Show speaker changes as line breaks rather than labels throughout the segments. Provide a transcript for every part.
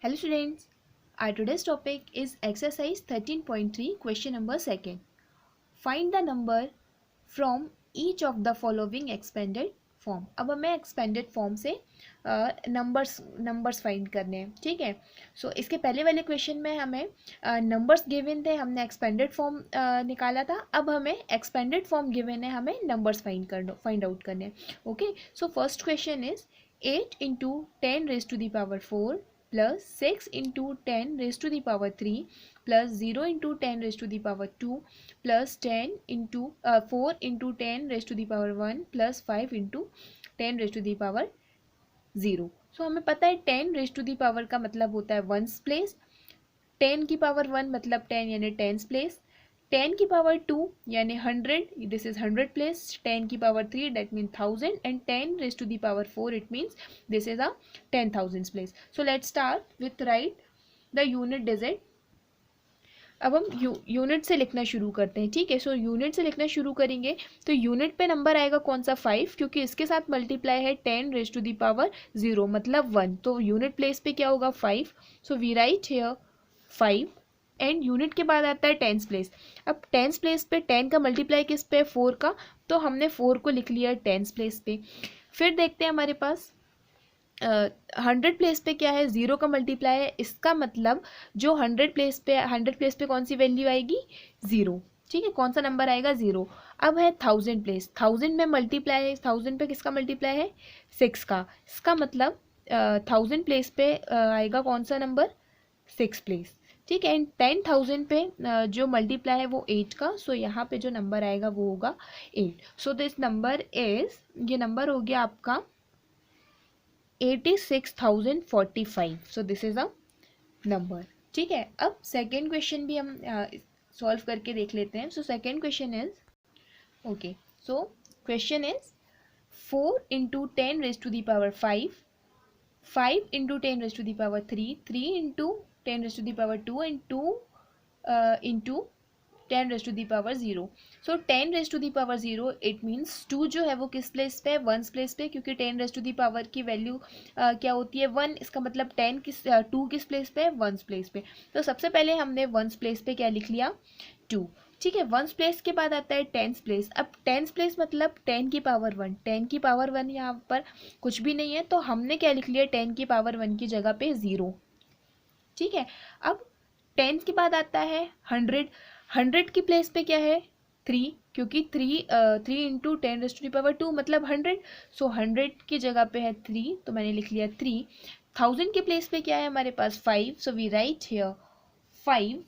Hello students, our today's topic is exercise 13.3 question number 2. Find the number from each of the following expanded form. अब हमें expanded form से numbers find करने हैं, ठीक है। सो इसके पहले वाले क्वेश्चन में हमें नंबर्स गिवन थे, हमने एक्सपेंडेड फॉर्म निकाला था। अब हमें एक्सपेंडेड फॉर्म गिवन है, हमें नंबर्स फाइंड आउट करने हैं। Okay, so first question is 8 into 10 raised to the power 4 plus 6 into 10 raised to the power 3 plus 0 into 10 raised to the power 2 plus 4 into 10 raised to the power 1 plus 5 into 10 raised to the power 0। सो हमें पता है 10 raise to the power का मतलब होता है ones place, 10 की power 1 मतलब 10 यानी टेंस प्लेस, 10 की पावर 2 यानी 100, दिस इज 100 प्लेस, 10 की power 3 that mean 1000 and 10 raise to the power 4 it means this is a 10,000 place. So let's start with write the unit digit. अब हम unit से लिखना शुरू करते हैं, ठीक है। सो यूनिट से लिखना शुरू करेंगे तो यूनिट पे नंबर आएगा कौन सा 5, क्योंकि इसके साथ मल्टीप्लाई है 10 रेज टू दी पावर 0 मतलब 1, तो यूनिट प्लेस पे क्या होगा 5। So we write here 5 and unit के बाद आता है टेंस प्लेस। अब टेंस प्लेस पे 10 का मल्टीप्लाई किस पे 4 का, तो हमने 4 को लिख लिया टेंस प्लेस पे। फिर देखते हैं हमारे पास 100 प्लेस पे क्या है, 0 का मल्टीप्लाई है, इसका मतलब जो 100 प्लेस पे कौन सी वैल्यू आएगी 0, ठीक है। कौन सा नंबर आएगा 0। अब है 1000 प्लेस, 1000 में मल्टीप्लाई है, 1000 पे किसका मल्टीप्लाई है 6 का, इसका मतलब 1000 प्लेस पे आएगा कौन सा नंबर 6 प्लेस, ठीक है। एंड 10,000 पे जो मल्टीप्लाई है वो 8 का, सो यहाँ पे जो नंबर आएगा वो होगा 8। सो दिस नंबर इज, ये नंबर हो गया आपका 86,045। So this is a number, ठीक है। अब सेकेंड क्वेश्चन भी हम सॉल्व करके देख लेते हैं। So second question is okay, so question is 4 into 10 raised to the power 5, 5 into 10 raised to the power 3, 3 into 10 raised to the power 2 and 2 into 10 raise to the power 0। So 10 raise to the power 0 it means 2 जो है वो किस place पे है, ones place पे, क्योंकि 10 raise to the power की value क्या होती है 1, इसका मतलब 2 किस प्लेस पे है वंस प्लेस पे। तो सबसे पहले हमने वंस प्लेस पे क्या लिख लिया 2, ठीक है। वंस प्लेस के बाद आता है टेंस प्लेस। अब टेंस प्लेस मतलब 10 की पावर 1, 10 की पावर 1 यहाँ पर कुछ भी नहीं है, तो हमने क्या लिख लिया 10 की पावर 1 की जगह पे 0, ठीक है। अब 10 के बाद आता है 100, 100 की प्लेस पे क्या है 3, क्योंकि 3 into 10 raise to the power 2 मतलब 100, सो 100 की जगह पे है 3, तो मैंने लिख लिया 3। 1000 के प्लेस पे क्या है हमारे पास 5, so we write here 5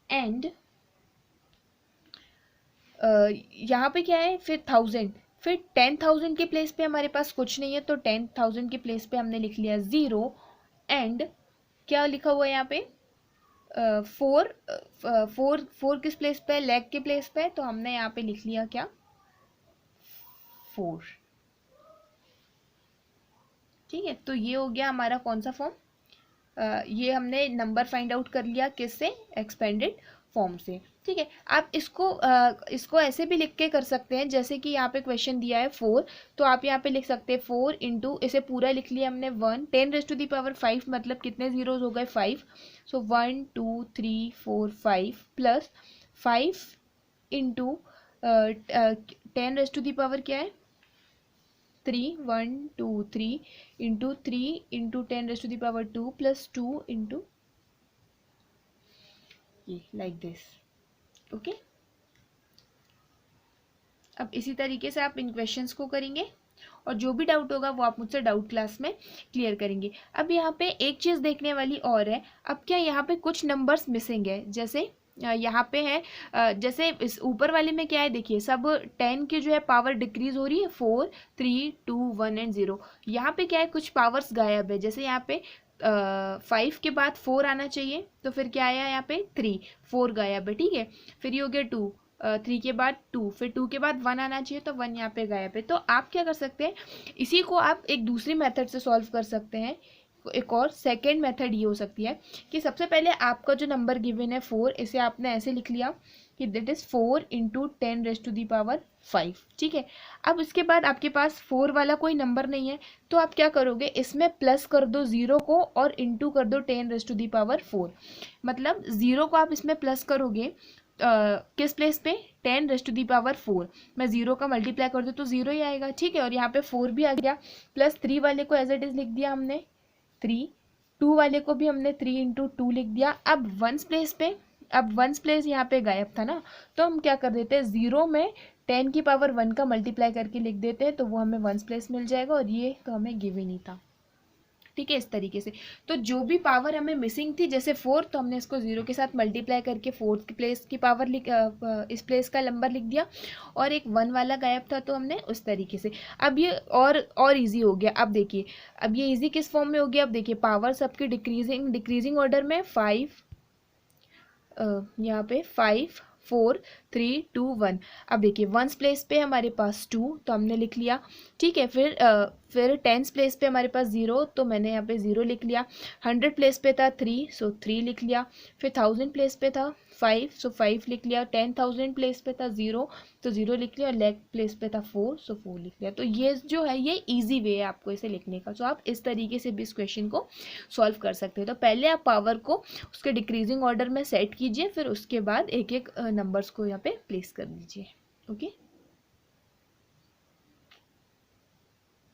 and यहाँ पे क्या है फिर 1000, फिर 10,000 के प्लेस पे हमारे पास कुछ नहीं है, तो 10,000 के प्लेस पे हमने लिख लिया 0 एंड क्या लिखा हुआ है यहाँ पे 4 किस प्लेस पे है, लेग के प्लेस पे है, तो हमने यहाँ पे लिख लिया क्या 4, ठीक है। तो ये हो गया हमारा कौन सा फॉर्म, ये हमने नंबर फाइंड आउट कर लिया किससे, एक्सपेंडेड फॉर्म से, ठीक है। आप इसको ऐसे भी लिख के कर सकते हैं, जैसे कि यहाँ पे क्वेश्चन दिया है 4, तो आप यहाँ पे लिख सकते हैं 4 इंटू, इसे पूरा लिख लिया हमने 1, 10 रेज टू दी पावर 5 मतलब कितने जीरोज हो गए 5, so 1 2 3 4 5 plus 5 into 10 raise to the power क्या है 3, 1 2 3 into 3 into 10 raise to the power 2 plus 2 into ये लाइक दिस, ओके। अब इसी तरीके से आप इन क्वेश्चंस को करेंगे और जो भी डाउट होगा वो आप मुझसे डाउट क्लास में क्लियर करेंगे। अब यहाँ पे एक चीज़ देखने वाली और है, अब क्या यहाँ पे कुछ नंबर्स मिसिंग है, जैसे यहाँ पे है जैसे इस ऊपर वाले में क्या है देखिए, सब 10 की जो है पावर डिक्रीज हो रही है 4 3 2 1 एंड 0। यहाँ पे क्या है कुछ पावर्स गायब है, जैसे यहाँ पे 5 के बाद 4 आना चाहिए, तो फिर क्या आया यहाँ पे 3, 4 गायब है, ठीक है। फिर ये हो गया 2, 3 के बाद 2, फिर 2 के बाद 1 आना चाहिए, तो 1 यहाँ पे गायब है। तो आप क्या कर सकते हैं, इसी को आप एक दूसरी मेथड से सॉल्व कर सकते हैं एक और सेकेंड मेथड ये हो सकती है कि सबसे पहले आपका जो नंबर गिवन है 4, इसे आपने ऐसे लिख लिया कि दैट इज़ 4 इंटू 10⁵ ठीक है। अब इसके बाद आपके पास 4 वाला कोई नंबर नहीं है, तो आप क्या करोगे, इसमें प्लस कर दो 0 को और इंटू कर दो 10⁻4। मतलब 0 को आप इसमें प्लस करोगे किस प्लेस पे, 10⁻4। मैं 0 का मल्टीप्लाई कर दूँ तो 0 ही आएगा, ठीक है। और यहाँ पे 4 भी आ गया, प्लस 3 वाले को एज इट इज़ लिख दिया हमने 3, 2 वाले को भी हमने 3 इंटू 2 लिख दिया। अब वंस प्लेस पे, अब वंस प्लेस यहाँ पे गायब था ना, तो हम क्या कर देते हैं, 0 में 10⁻1 का मल्टीप्लाई करके लिख देते हैं, तो वो हमें वंस प्लेस मिल जाएगा, और ये तो हमें गिव ही नहीं था, ठीक है। इस तरीके से तो जो भी पावर हमें मिसिंग थी, जैसे 4, तो हमने इसको 0 के साथ मल्टीप्लाई करके 4th प्लेस की पावर इस प्लेस का नंबर लिख दिया, और एक 1 वाला गायब था तो हमने उस तरीके से। अब ये और इजी हो गया। अब देखिए, अब ये इजी किस फॉर्म में हो गया, अब देखिए पावर सबकी डिक्रीजिंग ऑर्डर में 5, यहाँ पे 5 4 3 2 1। अब देखिए वंस प्लेस पे हमारे पास 2, तो हमने लिख लिया, ठीक है। फिर टेंस प्लेस पे हमारे पास 0, तो मैंने यहाँ पे 0 लिख लिया। 100 प्लेस पे था 3, सो 3 लिख लिया। फिर 1000 प्लेस पे था 5, सो 5 लिख लिया। 10,000 प्लेस पे था 0, तो 0 लिख लिया। और लैख प्लेस पे था 4, सो 4 लिख लिया। तो ये जो है ये ईजी वे है आपको इसे लिखने का, सो आप इस तरीके से भी इस क्वेश्चन को सॉल्व कर सकते हो। तो पहले आप पावर को उसके डिक्रीजिंग ऑर्डर में सेट कीजिए, फिर उसके बाद एक एक नंबर्स को यहाँ पे प्लेस कर दीजिए। ओके।